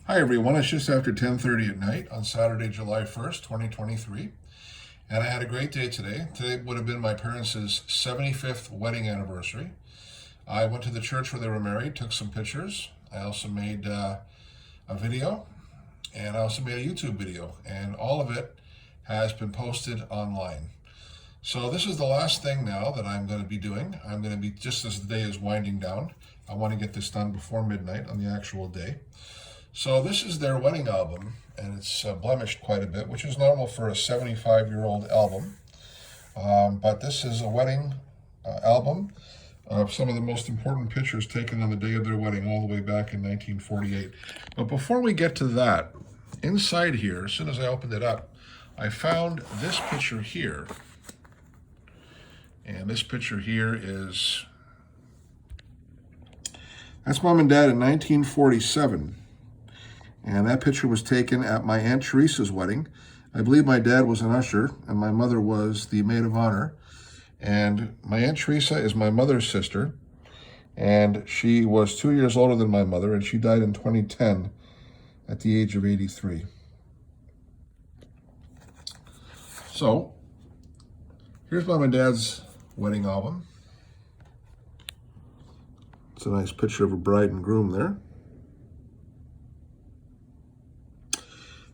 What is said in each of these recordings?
Hi everyone, it's just after 10:30 at night on Saturday, July 1st, 2023, and I had a great day today. Today would have been my parents' 75th wedding anniversary. I went to the church where they were married, took some pictures. I also made a video, and I also made a YouTube video, and all of it has been posted online. So this is the last thing now that I'm going to be doing. I'm going to be, just as the day is winding down, I want to get this done before midnight on the actual day. So this is their wedding album, and it's blemished quite a bit, which is normal for a 75-year-old album. But this is a wedding album of some of the most important pictures taken on the day of their wedding, all the way back in 1948. But before we get to that, inside here, as soon as I opened it up, I found this picture here. And this picture here that's Mom and Dad in 1947. And that picture was taken at my Aunt Teresa's wedding. I believe my dad was an usher and my mother was the maid of honor. And my Aunt Teresa is my mother's sister. And she was 2 years older than my mother, and she died in 2010 at the age of 83. So, here's Mom and Dad's wedding album. It's a nice picture of a bride and groom there.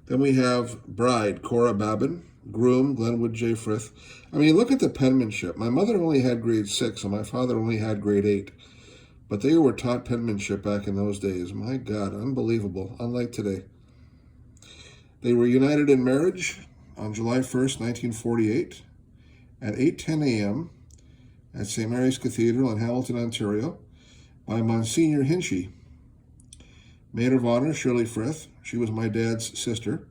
Then we have bride, Cora Babin, groom, Glenwood J. Frith. I mean, look at the penmanship. My mother only had grade 6 and my father only had grade 8. But they were taught penmanship back in those days. My God, unbelievable, unlike today. They were united in marriage on July 1st, 1948 at 8:10 a.m. at St. Mary's Cathedral in Hamilton, Ontario by Monsignor Hinchy. Maid of honor, Shirley Frith. She was my dad's sister.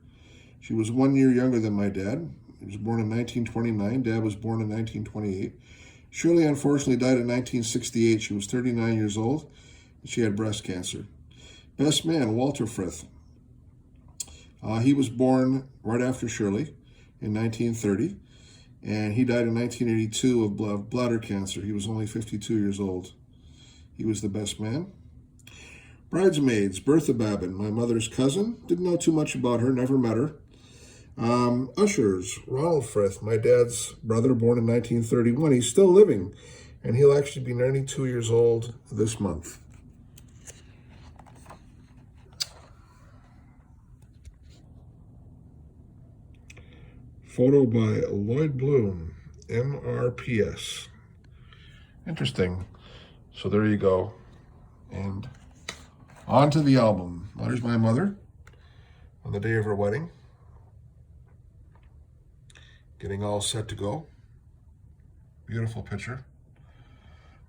She was 1 year younger than my dad. He was born in 1929. Dad was born in 1928. Shirley unfortunately died in 1968. She was 39 years old, and she had breast cancer. Best man, Walter Frith. He was born right after Shirley in 1930, and he died in 1982 of bladder cancer. He was only 52 years old. He was the best man. Bridesmaids, Bertha Babin, my mother's cousin. Didn't know too much about her, never met her. Ushers, Ronald Frith, my dad's brother, born in 1931. He's still living, and he'll actually be 92 years old this month. Photo by Lloyd Bloom, MRPS. Interesting. So there you go. And on to the album. There's my mother on the day of her wedding, getting all set to go. Beautiful picture.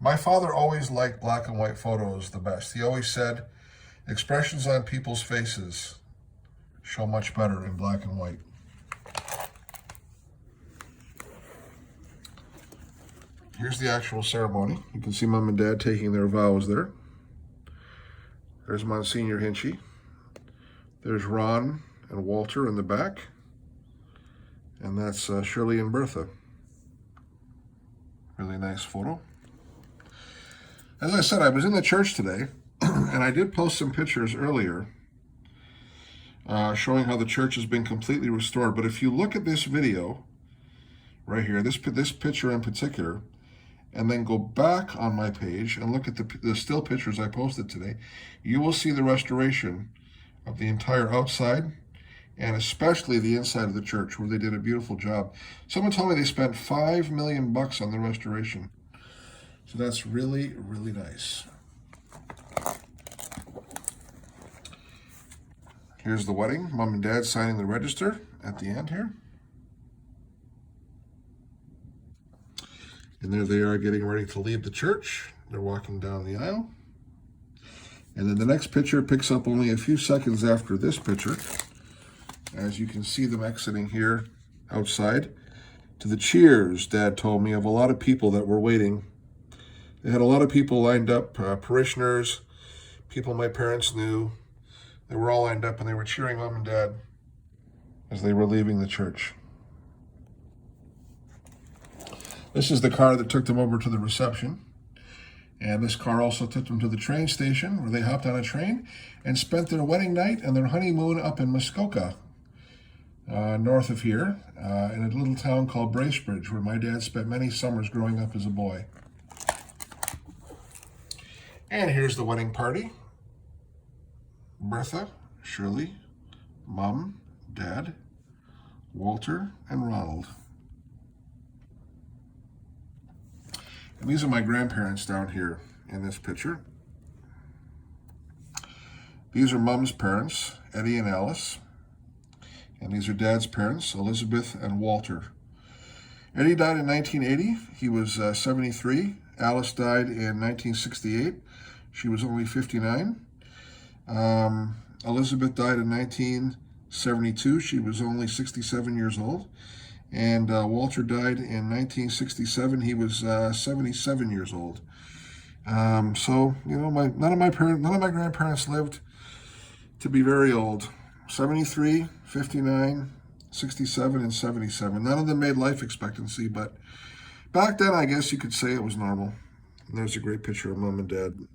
My father always liked black and white photos the best. He always said, expressions on people's faces show much better in black and white. Here's the actual ceremony. You can see Mom and Dad taking their vows there. There's Monsignor Hinchy. There's Ron and Walter in the back. And that's Shirley and Bertha. Really nice photo. As I said, I was in the church today, and I did post some pictures earlier showing how the church has been completely restored. But if you look at this video right here, this picture in particular, and then go back on my page and look at the still pictures I posted today, you will see the restoration of the entire outside and especially the inside of the church, where they did a beautiful job. Someone told me they spent $5 million on the restoration. So that's really, really nice. Here's the wedding. Mom and Dad signing the register at the end here. And there they are getting ready to leave the church. They're walking down the aisle. And then the next picture picks up only a few seconds after this picture, as you can see them exiting here outside to the cheers, Dad told me, of a lot of people that were waiting. They had a lot of people lined up, parishioners, people my parents knew. They were all lined up and they were cheering Mom and Dad as they were leaving the church. This is the car that took them over to the reception. And this car also took them to the train station where they hopped on a train and spent their wedding night and their honeymoon up in Muskoka, north of here, in a little town called Bracebridge, where my dad spent many summers growing up as a boy. And here's the wedding party. Bertha, Shirley, Mom, Dad, Walter, and Ronald. And these are my grandparents down here in this picture. These are Mom's parents, Eddie and Alice. And these are Dad's parents, Elizabeth and Walter. Eddie died in 1980. He was 73. Alice died in 1968. She was only 59. Elizabeth died in 1972. She was only 67 years old. And Walter died in 1967. He was 77 years old. So, you know, none of my grandparents lived to be very old. 73, 59, 67, and 77. None of them made life expectancy, but back then, I guess you could say it was normal. And there's a great picture of Mom and Dad.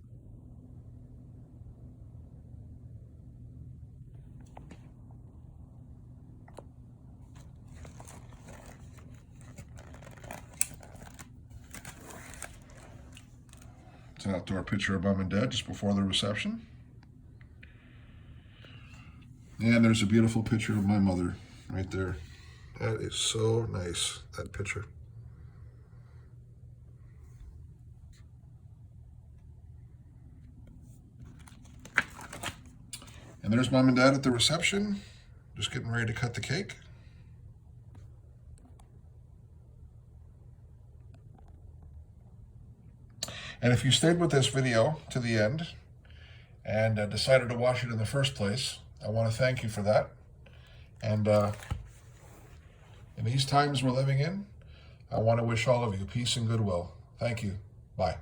It's an outdoor picture of Mom and Dad just before the reception. And there's a beautiful picture of my mother right there. That is so nice, that picture. And there's Mom and Dad at the reception, just getting ready to cut the cake. And if you stayed with this video to the end and decided to watch it in the first place, I want to thank you for that. And in these times we're living in, I want to wish all of you peace and goodwill. Thank you. Bye.